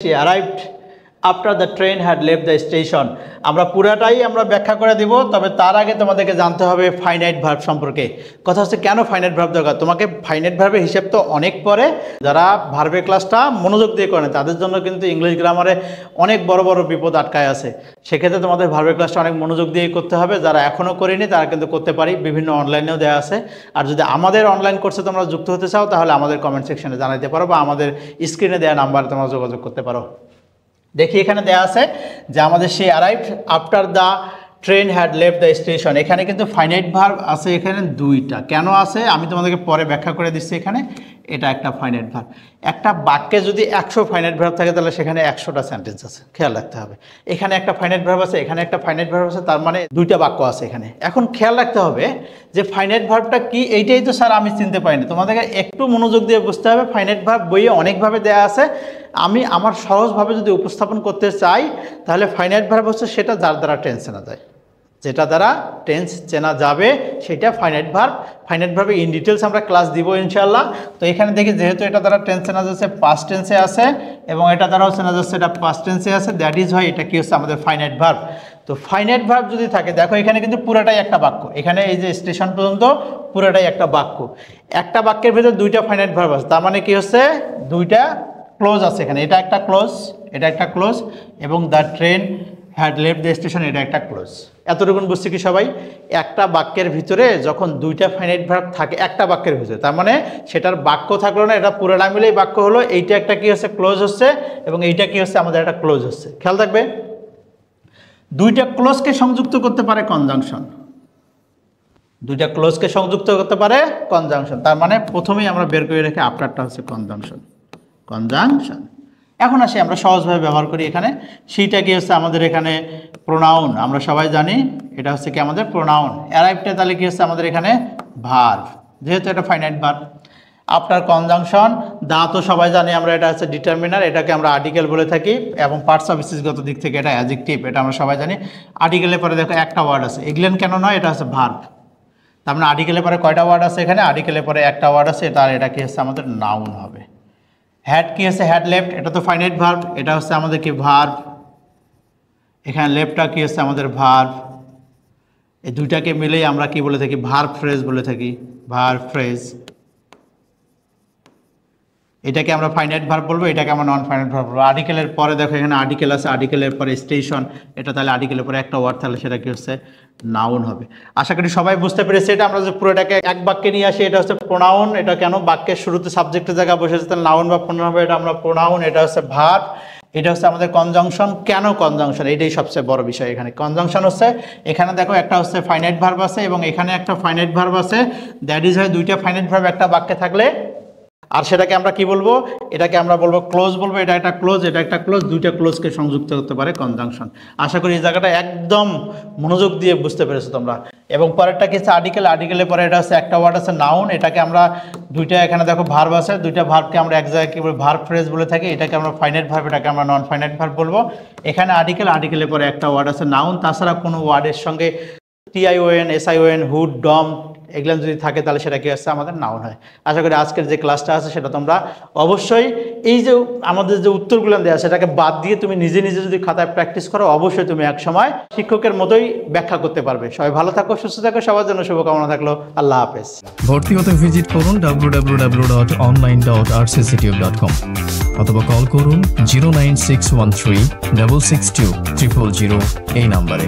She arrived after the train had left the station. আমরা পুরাটাই আমরা ব্যাখ্যা করে দিব, তবে তার আগে তোমাদেরকে জানতে হবে ফাইনাইট ভার্ব সম্পর্কে। কথা হচ্ছে কেন ফাইনাইট ভার্ব দরকার, তোমাকে ফাইনাইট ভার্বের হিসাব তো অনেক পরে, যারা ভার্বের ক্লাসটা মনোযোগ দিয়ে করে তাদের জন্য কিন্তু ইংলিশ গ্রামারে অনেক বড় বড় বিপদ আটকায় আছে। সেক্ষেত্রে তোমাদের ভার্বের ক্লাসটা অনেক মনোযোগ দিয়ে করতে হবে। যারা এখনও করেনি তারা কিন্তু করতে পারি, বিভিন্ন অনলাইনেও দেওয়া আছে। আর যদি আমাদের অনলাইন কোর্সে তোমরা যুক্ত হতে চাও তাহলে আমাদের কমেন্ট সেকশনে জানাতে পারো বা আমাদের স্ক্রিনে দেওয়া নাম্বারে তোমরা যোগাযোগ করতে পারো। দেখি এখানে দেয়া আছে যে আমাদের সে arrived after the train had left the station. এখানে কিন্তু ফাইনাইট ভার্ব আছে এখানে দুইটা। কেন আছে আমি তোমাদেরকে পরে ব্যাখ্যা করে দিচ্ছি। এখানে এটা একটা ফাইনাইট ভার্ব। একটা বাক্যে যদি 100 ফাইনাইট ভার্ব থাকে তাহলে সেখানে 100টা সেন্টেন্স আছে, খেয়াল রাখতে হবে। এখানে একটা ফাইনাইট ভার্ব আছে, এখানে একটা ফাইনাইট ভার্ব আছে, তার মানে দুইটা বাক্য আছে এখানে। এখন খেয়াল রাখতে হবে যে ফাইনাইট ভার্বটা কি, এইটাই তো স্যার আমি চিনতে পারিনি। তোমাদেরকে একটু মনোযোগ দিয়ে বুঝতে হবে। ফাইনাইট ভার্ব বইয়ে অনেকভাবে দেওয়া আছে। আমি আমার সহজভাবে যদি উপস্থাপন করতে চাই তাহলে ফাইনাইট ভার্ব হচ্ছে সেটা যার দ্বারা টেন্স চেনা যায়, যেটা দ্বারা টেন্স চেনা যাবে সেটা ফাইনাইট ভার্ব। ফাইনাইট ভার্বে ইন ডিটেলস আমরা ক্লাস দিব ইনশাআল্লাহ। তো এখানে দেখি যেহেতু এটা দ্বারা টেন্স চেনা যাচ্ছে পাস্ট টেন্সে আছে এবং এটা দ্বারাও চেনা যাচ্ছে এটা পাস্ট টেন্সে আছে, দ্যাট ইজ হয় এটা কি হচ্ছে আমাদের ফাইনাইট ভার্ব। তো ফাইনাইট ভার্ব যদি থাকে, দেখো এখানে কিন্তু পুরাটাই একটা বাক্য। এখানে এই যে স্টেশন পর্যন্ত পুরাটাই একটা বাক্য। একটা বাক্যের ভিতরে দুইটা ফাইনাইট ভার্ব আছে, তার মানে কি হচ্ছে দুইটা ক্লোজ আছে এখানে। এটা একটা ক্লোজ, এটা একটা ক্লোজ, এবং the train had left the station, এটা একটা ক্লোজ। এতটুকুন বুঝছি কি সবাই? একটা বাক্যের ভিতরে যখন দুইটা ফাইনাইট ভার্ব থাকে একটা বাক্যের ভিতরে, তার মানে সেটার বাক্য থাকলো না, এটা পুরোটা মিলেই বাক্য হলো। এইটা একটা কি হচ্ছে ক্লোজ হচ্ছে এবং এইটা কি হচ্ছে আমাদের একটা ক্লোজ হচ্ছে। খেয়াল থাকবে, দুইটা ক্লোজকে সংযুক্ত করতে পারে কনজাংশন। দুইটা ক্লোজকে সংযুক্ত করতে পারে কনজাংশন, তার মানে প্রথমেই আমরা বের করে রেখে আফটারটা হচ্ছে কনজাংশন। কনজাংশন এখন আসি আমরা সহজভাবে ব্যবহার করি। এখানে সেইটা কি হচ্ছে আমাদের এখানে প্রোনাউন, আমরা সবাই জানি এটা হচ্ছে কি আমাদের প্রোনাউন। অ্যারাইভটা তাহলে কি হচ্ছে আমাদের এখানে ভার্ব, যেহেতু এটা ফাইনাইট ভার্ব। আফটার কনজাংশন দা তো সবাই জানি আমরা, এটা হচ্ছে ডিটারমিনার, এটাকে আমরা আর্টিকেল বলে থাকি, এবং পার্টস অফ স্পিচগত দিক থেকে এটা অ্যাডজেক্টিভ, এটা আমরা সবাই জানি। আর্টিকেলের পরে দেখো একটা ওয়ার্ড আছে, এগুলেন কেন নয়, এটা হচ্ছে ভার্ব। তার মানে আর্টিকেলের পরে কয়টা ওয়ার্ড আছে এখানে? আর্টিকেলের পরে একটা ওয়ার্ড আছে, তার এটা কি হচ্ছে আমাদের নাউন হবে। হ্যাড কি আছে? হ্যাড লেফট, এটা তো ফাইনাইট ভার্ব, এটা হচ্ছে আমাদের কি ভার্ব। এখানে লেফটটা কি হচ্ছে আমাদের ভার্ব। এই দুইটাকে মিলেই আমরা কি বলে থাকি? ভার্ব ফ্রেজ বলে থাকি, ভার্ব ফ্রেজ। এটাকে আমরা ফাইনাইট ভার্ব বলবো, এটাকে আমরা নন ফাইনাইট ভার্ব বলবো। আর্টিকেলের পরে দেখো এখানে আর্টিকেল আছে, আর্টিকেলের পরে স্টেশন, এটা তাহলে আর্টিকেলের পরে একটা ওয়ার্ড, তাহলে সেটা কি হচ্ছে নাউন হবে। আশা করি সবাই বুঝতে পেরেছে। এটা আমরা যে পুরোটাকে এক বাক্যে নিয়ে আসি, এটা হচ্ছে প্রোনাউন। এটা কেন বাক্যের শুরুতে সাবজেক্টের জায়গায় বসেছে, তাহলে নাউন বা প্রোনাউন হবে, এটা আমরা প্রোনাউন। এটা হচ্ছে ভার্ব, এটা হচ্ছে আমাদের কনজাংশন। কেন কনজাংশন? এটাই সবচেয়ে বড় বিষয় এখানে। কনজাংশন হচ্ছে এখানে দেখো একটা হচ্ছে ফাইনাইট ভার্ব আছে এবং এখানে একটা ফাইনাইট ভার্ব আছে, দ্যাট ইজ হয় দুইটা ফাইনাইট ভার্ব একটা বাক্যে থাকলে, আর সেটাকে আমরা কি বলবো? এটাকে আমরা বলবো ক্লোজ বলবো। এটা একটা ক্লোজ, এটা একটা ক্লোজ, দুইটা ক্লোজকে সংযুক্ত করতে পারে কনজাংশন। আশা করি এই জায়গাটা একদম মনোযোগ দিয়ে বুঝতে পেরেছো তোমরা। এবং পরেরটা কি হচ্ছে আর্টিকেল, আর্টিকেলের পরে এটা হচ্ছে একটা ওয়ার্ড আছে নাউন, এটাকে আমরা দুইটা এখানে দেখো ভার্ব আছে, দুইটা ভার্বকে আমরা এক জায়গায় কি বলে ভার্ব ফ্রেজ বলে থাকি। এটাকে আমরা ফাইনাইট ভার্ব, এটাকে আমরা নন ফাইনাইট ভার্ব বলবো। এখানে আর্টিকেল, আর্টিকেলের পরে একটা ওয়ার্ড আছে নাউন, তাছাড়া কোনো ওয়ার্ডের সঙ্গে TION, SION, হুড, ডম এগুলো যদি থাকে তাহলে সেটা কি হচ্ছে আমাদের নাউন হয়। আশা করি আজকের যে ক্লাসটা আছে সেটা তোমরা অবশ্যই এই যে আমাদের যে উত্তরগুলো দেওয়া সেটাকে বাদ দিয়ে তুমি নিজে নিজে যদি খাতায় প্র্যাকটিস করো, অবশ্যই তুমি এক সময় শিক্ষকের মতোই ব্যাখ্যা করতে পারবে। সবাই ভালো থাকো, সুস্থ থাকো, সবার জন্য শুভকামনা থাকলো। আল্লাহ হাফেজ। ভর্তি হতে ভিজিট করুন www.online.rcctube.com অথবা কল করুন 09613 662 000 এই নাম্বারে।